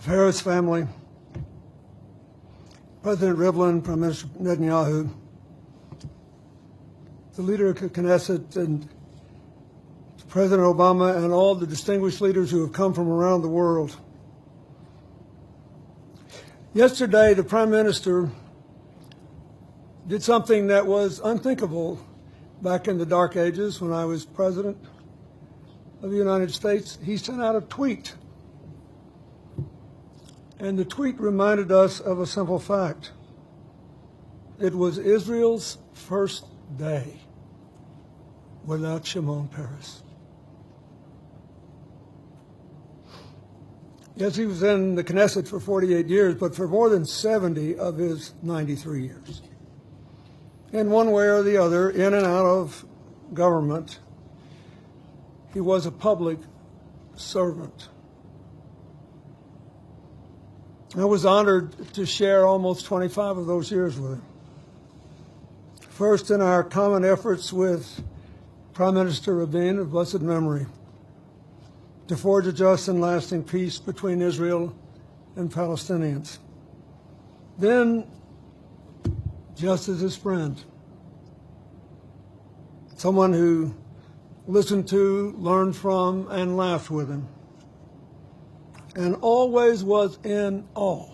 Harris family, President Rivlin, Prime Minister Netanyahu, the leader of Knesset, and President Obama, and all the distinguished leaders who have come from around the world. Yesterday, the Prime Minister did something that was unthinkable back in the dark ages when I was President of the United States. He sent out a tweet. And the tweet reminded us of a simple fact. It was Israel's first day without Shimon Peres. Yes, he was in the Knesset for 48 years, but for more than 70 of his 93 years. In one way or the other, in and out of government, he was a public servant. I was honored to share almost 25 of those years with him. First, in our common efforts with Prime Minister Rabin of blessed memory to forge a just and lasting peace between Israel and Palestinians. Then, just as his friend, someone who listened to, learned from, and laughed with him, and always was in awe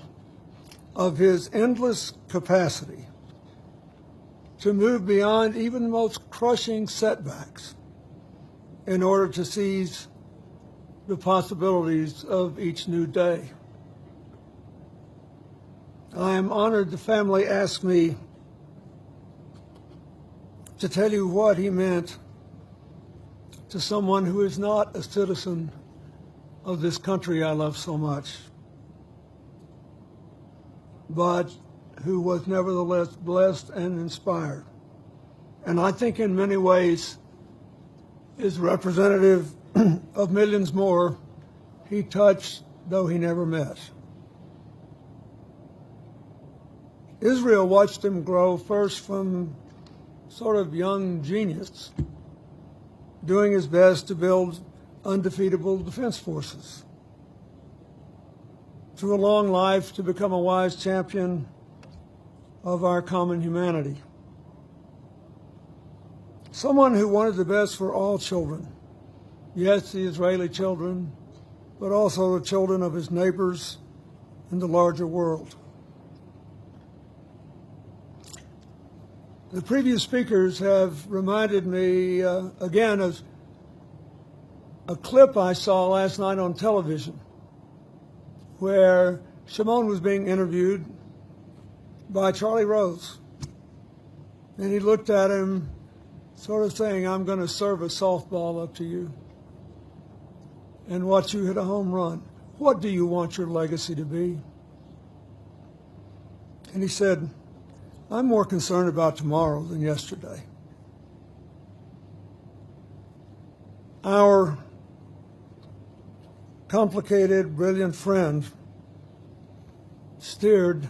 of his endless capacity to move beyond even the most crushing setbacks in order to seize the possibilities of each new day. I am honored the family asked me to tell you what he meant to someone who is not a citizen of this country I love so much, but who was nevertheless blessed and inspired. And I think in many ways is representative of millions more he touched, though he never met. Israel watched him grow first from sort of young genius, doing his best to build undefeatable defense forces, through a long life to become a wise champion of our common humanity. Someone who wanted the best for all children. Yes, the Israeli children, but also the children of his neighbors and the larger world. The previous speakers have reminded me again of a clip I saw last night on television where Shimon was being interviewed by Charlie Rose. And he looked at him sort of saying, I'm going to serve a softball up to you and watch you hit a home run. What do you want your legacy to be? And he said, I'm more concerned about tomorrow than yesterday. Our complicated, brilliant friend, steered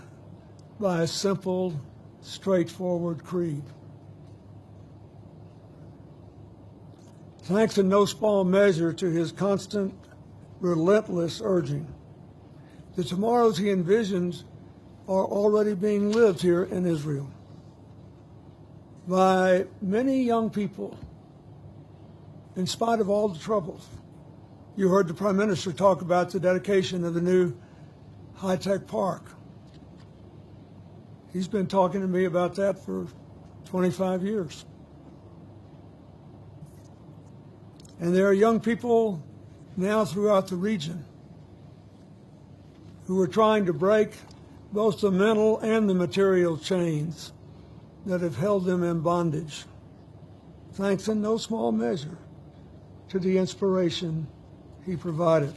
by a simple, straightforward creed. Thanks in no small measure to his constant, relentless urging, the tomorrows he envisions are already being lived here in Israel by many young people, in spite of all the troubles. You heard the Prime Minister talk about the dedication of the new high-tech park. He's been talking to me about that for 25 years. And there are young people now throughout the region who are trying to break both the mental and the material chains that have held them in bondage, thanks in no small measure to the inspiration he provided.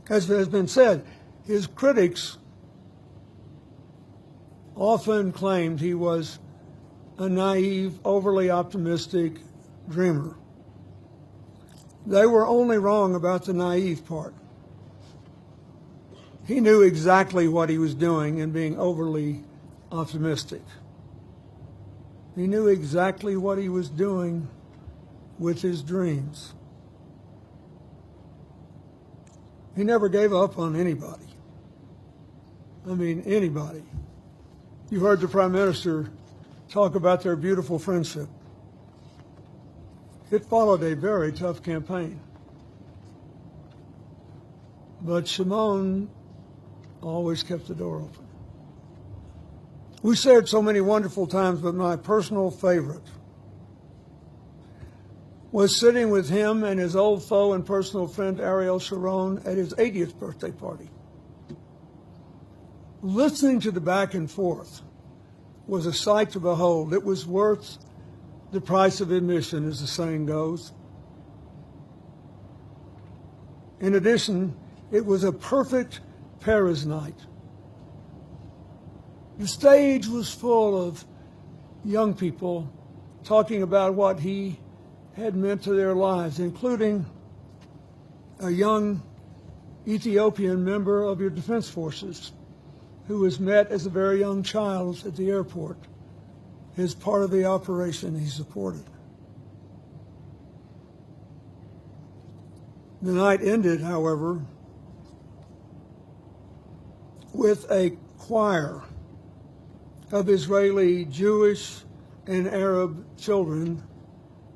As has been said, his critics often claimed he was a naive, overly optimistic dreamer. They were only wrong about the naive part. He knew exactly what he was doing in being overly optimistic. He knew exactly what he was doing with his dreams. He never gave up on anybody. I mean, anybody. You heard the Prime Minister talk about their beautiful friendship. It followed a very tough campaign. But Shimon always kept the door open. We shared so many wonderful times, but my personal favorite was sitting with him and his old foe and personal friend Ariel Sharon at his 80th birthday party. Listening to the back and forth was a sight to behold. It was worth the price of admission, as the saying goes. In addition, it was a perfect Paris night. The stage was full of young people talking about what he had meant to their lives, including a young Ethiopian member of your defense forces who was met as a very young child at the airport as part of the operation he supported. The night ended, however, with a choir of Israeli Jewish and Arab children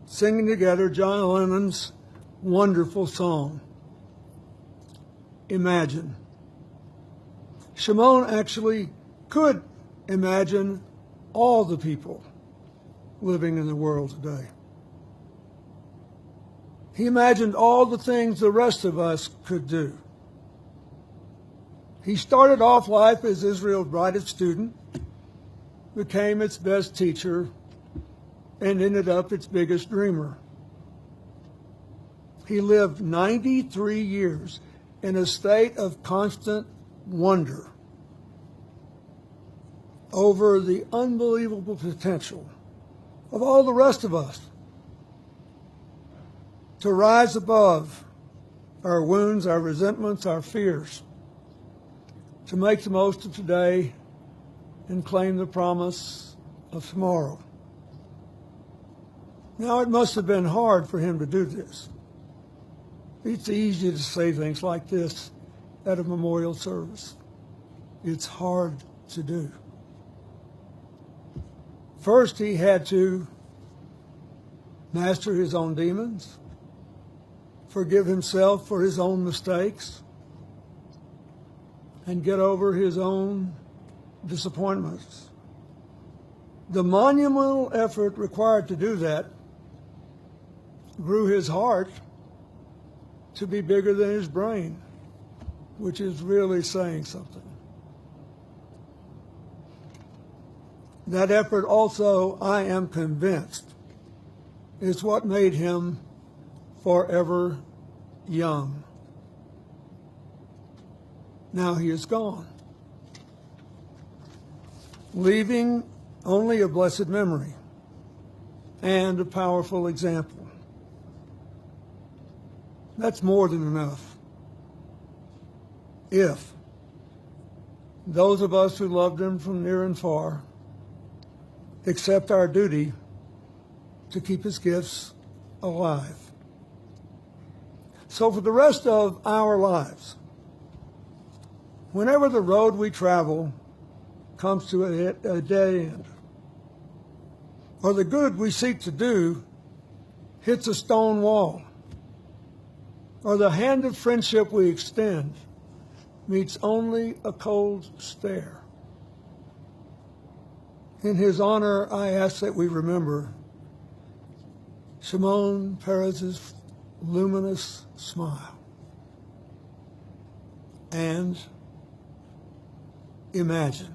singing together John Lennon's wonderful song, Imagine. Shimon actually could imagine all the people living in the world today. He imagined all the things the rest of us could do. He started off life as Israel's brightest student, became its best teacher, and ended up its biggest dreamer. He lived 93 years in a state of constant wonder over the unbelievable potential of all the rest of us to rise above our wounds, our resentments, our fears, to make the most of today and claim the promise of tomorrow. Now, it must have been hard for him to do this. It's easy to say things like this at a memorial service. It's hard to do. First, he had to master his own demons, forgive himself for his own mistakes, and get over his own disappointments. The monumental effort required to do that grew his heart to be bigger than his brain, which is really saying something. That effort also, I am convinced, is what made him forever young. Now he is gone, leaving only a blessed memory and a powerful example. That's more than enough. If those of us who loved him from near and far accept our duty to keep his gifts alive. So for the rest of our lives, whenever the road we travel comes to a dead end, or the good we seek to do hits a stone wall, or the hand of friendship we extend meets only a cold stare, in his honor, I ask that we remember Shimon Peres's luminous smile and imagine.